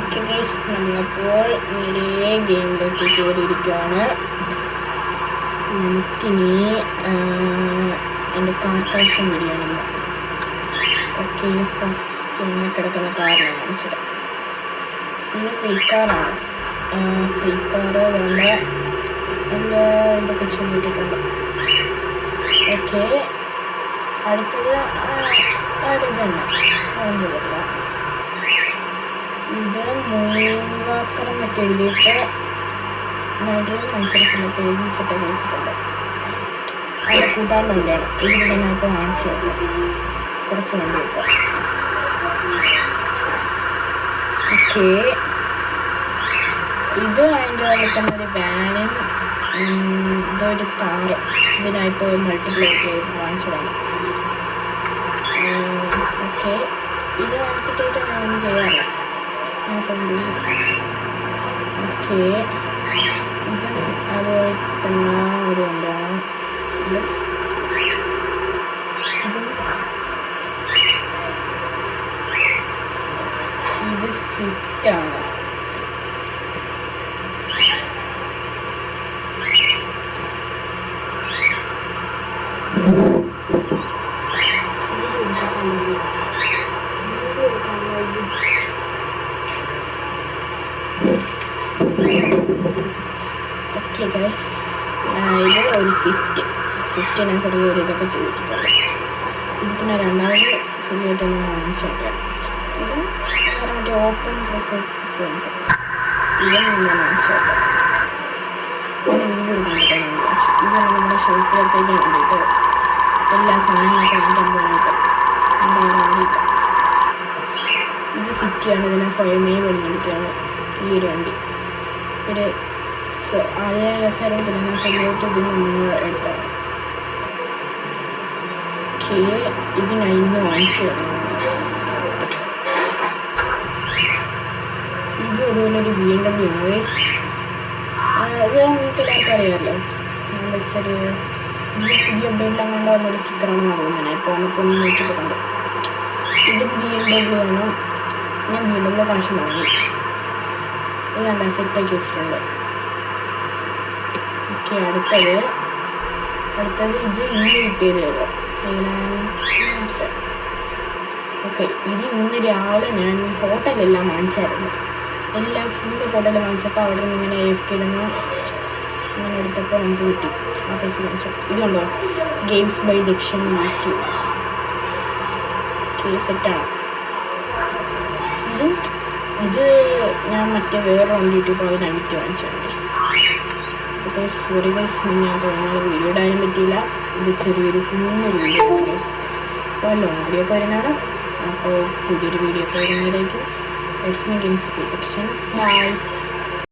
Okay guys, നമ്മളപ്പോൾ നേരെ ഗെയിമിലേക്ക് കയറിയിരിക്കുകയാണ്. നമുക്കിനി എൻ്റെ കാർട്ടൂൺസും വീഡിയോയാണ്. ഓക്കെ, ഫസ്റ്റ് കിടക്കുന്ന കാറിനെ കാണിച്ചിടാം. ഇത് ഫ്രീ കാറാണ്. ഫ്രീ കാറ് വേണ്ട എൻ്റെ ഇതൊക്കെ ചെയ്തിട്ടുണ്ട്. ഓക്കെ, അടുത്തത് തന്നെ ഒന്നുമില്ല. ഇത് മൂവാക്കരം എന്നൊക്കെ എഴുതിയിട്ട് നടുവിൽ മത്സരത്തിനൊക്കെ എഴുതി സെറ്റൊക്കെ വെച്ചിട്ടുണ്ട്. അതിൻ്റെ കൂട്ടാറിൻ്റെ വണ്ടിയാണ്. ഇതിൽ തന്നെ ഇപ്പോൾ കാണിച്ചു തന്നു കുറച്ച് വണ്ടിയൊക്കെ. ഓക്കെ, ഇത് അതിൻ്റെ പോലെ തന്നെ ഒരു വാനും ഇതൊരു കാറ്. ഇതിനായിപ്പോൾ മൾട്ടിപ്ലൈ ചെയ്ത് വാങ്ങിച്ചതാണ്. ഓക്കെ, ഇത് വാങ്ങിച്ചിട്ടായിട്ട് ഞാനൊന്നും ചെയ്യാറില്ല. ഓക്കെ, ഇത് അതുപോലെ തന്നെ ഒരു വണ്ടിയാണ്. ഇത് സ്വിഫ്റ്റാണ്. ഓക്കെ ഗൈസ്, ഇത് ഒരു സ്വിഫ്റ്റിനെ ചെറിയൊരു ഇതൊക്കെ ചെയ്തിട്ടുണ്ട്. ഇത് പിന്നെ രണ്ടാമത് ചെറിയായിട്ടൊന്ന് വാങ്ങിച്ചേക്കാം. ഇത് മറ്റേ ഓപ്പൺ പ്രൊഫൈൽസ് ഉണ്ട്. ഇതൊന്നും ഞാൻ വാങ്ങിച്ചേക്കാം. ഇത് വീഡിയോ എടുക്കാൻ വാങ്ങിച്ചു. ഇതാണ് നമ്മുടെ ഷോപ്പിലത്തേക്ക് വേണ്ടിയിട്ട് എല്ലാ സാധനങ്ങളൊക്കെ വാങ്ങിക്കാൻ പോയിട്ട് വേണ്ടിയിട്ട്. ഇത് സിറ്റിയാണ്. ഇതിനെ സ്വയമേ പണിഞ്ഞെടുത്തതാണ് ഈ ഒരു വണ്ടി. ഒരു അതേ രസമായിട്ട് ഞാൻ സ്വന്തമായിട്ട് ഇതിൽ നിന്ന് എടുത്താണ്. ഓക്കെ, ഇത് ഞാൻ ഇന്ന് വാങ്ങിച്ചു തരണം. ഇത് അതുപോലെ ഒരു BMW യൂണിവേഴ്സ്. ഇത് നിങ്ങൾക്ക് എല്ലാവർക്കും അറിയാമല്ലോ. ഞാൻ വെച്ചൊരു പുതിയ അപ്ഡേറ്റിലാണ് കൊണ്ട് വന്നൊരു സ്റ്റിക്കറാണെന്ന് തോന്നുന്നത്. ഇപ്പോൾ വന്നപ്പോൾ ഒന്ന് നോക്കിയിട്ട് കണ്ടു. ഇത് BMW ആണ്. ഞാൻ BMW കണക്ഷൻ വാങ്ങി. ഇത് ഞാൻ സെറ്റാക്കി വെച്ചിട്ടുണ്ട്. ഓക്കെ, അടുത്തത് ഇത് ഇന്ന് കിട്ടിയതേ ഉള്ളൂ. ഓക്കെ, ഇത് ഇന്ന് രാവിലെ ഞാൻ ഹോട്ടലെല്ലാം വാങ്ങിച്ചായിരുന്നു. എല്ലാം ഫുള്ള് ഹോട്ടലിൽ വാങ്ങിച്ചപ്പോൾ അവിടെ നിന്ന് ഇങ്ങനെ AFK ഇടുന്നു. ഇങ്ങനെ എടുത്തപ്പോൾ നമുക്ക് കിട്ടി. ആ പൈസ വാങ്ങിച്ചു. ഇതുണ്ടോ, games by Dakshin YouTube. Okay, സെറ്റാണ്. ഇത് ഞാൻ മറ്റേ വേറെ വണ്ടി യൂട്യൂബ് അതിന് വിറ്റ് വാങ്ങിച്ചാണ്. അപ്പോൾ സോറി ഗൈസ്, ഞാൻ തോന്നുന്നത് വീഡിയോ ഇടാനും പറ്റിയില്ല. ഇത് ചെറിയൊരു കുഞ്ഞൊരു വീഡിയോ ഗൈസ്. അപ്പോൾ ലോങ് വീഡിയോ ഒക്കെ വരുന്നതാണ്. അപ്പോൾ പുതിയൊരു വീഡിയോ ഒക്കെ വരുന്നതായിരിക്കും. Let's make games by Dakshin. By.